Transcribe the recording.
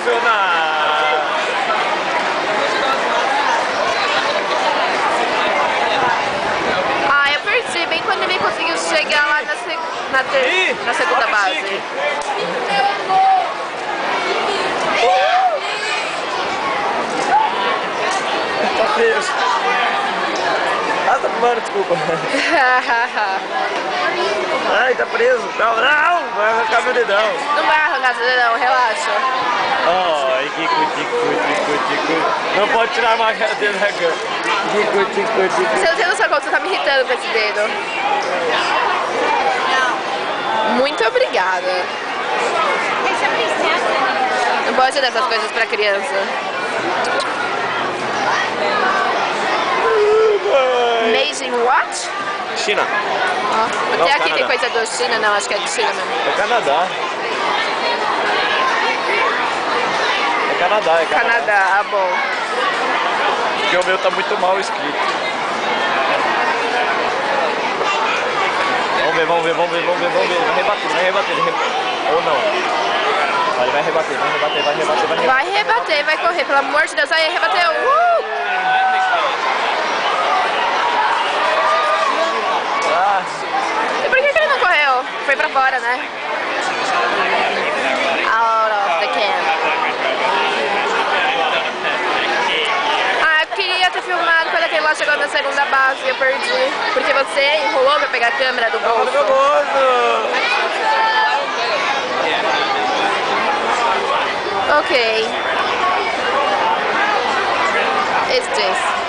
emocionar. Ah, eu perdi bem quando ele conseguiu chegar lá na segunda base. Tá preso. Ah, tá tomando, desculpa. Ai, tá preso. Não, vai arrancar meu dedão. Não vai arrancar seu dedão, relaxa. Ai, tico. Não pode tirar a marca dele da cama. Tico. Você não sabe quanto você tá me irritando com esse dedo. Muito obrigada. Não pode dar essas coisas pra criança. Made in what? China. Oh, Não, até aqui Canadá. tem coisa do China, não, acho que é de China mesmo. É Canadá. É Canadá. Canadá, ah, bom. Porque o meu tá muito mal escrito. Vamos ver. Vai rebater. Ou não. Vai rebater. Vai rebater, vai correr, pelo amor de Deus. Aí, rebateu. E por que ele não correu? Foi pra fora, né? Out of the camp. Ah, eu queria ter filmado quando aquele lá chegou na segunda base e eu perdi. Porque você enrolou pra pegar a câmera do bolso. Meu bolso. Okay. It's this.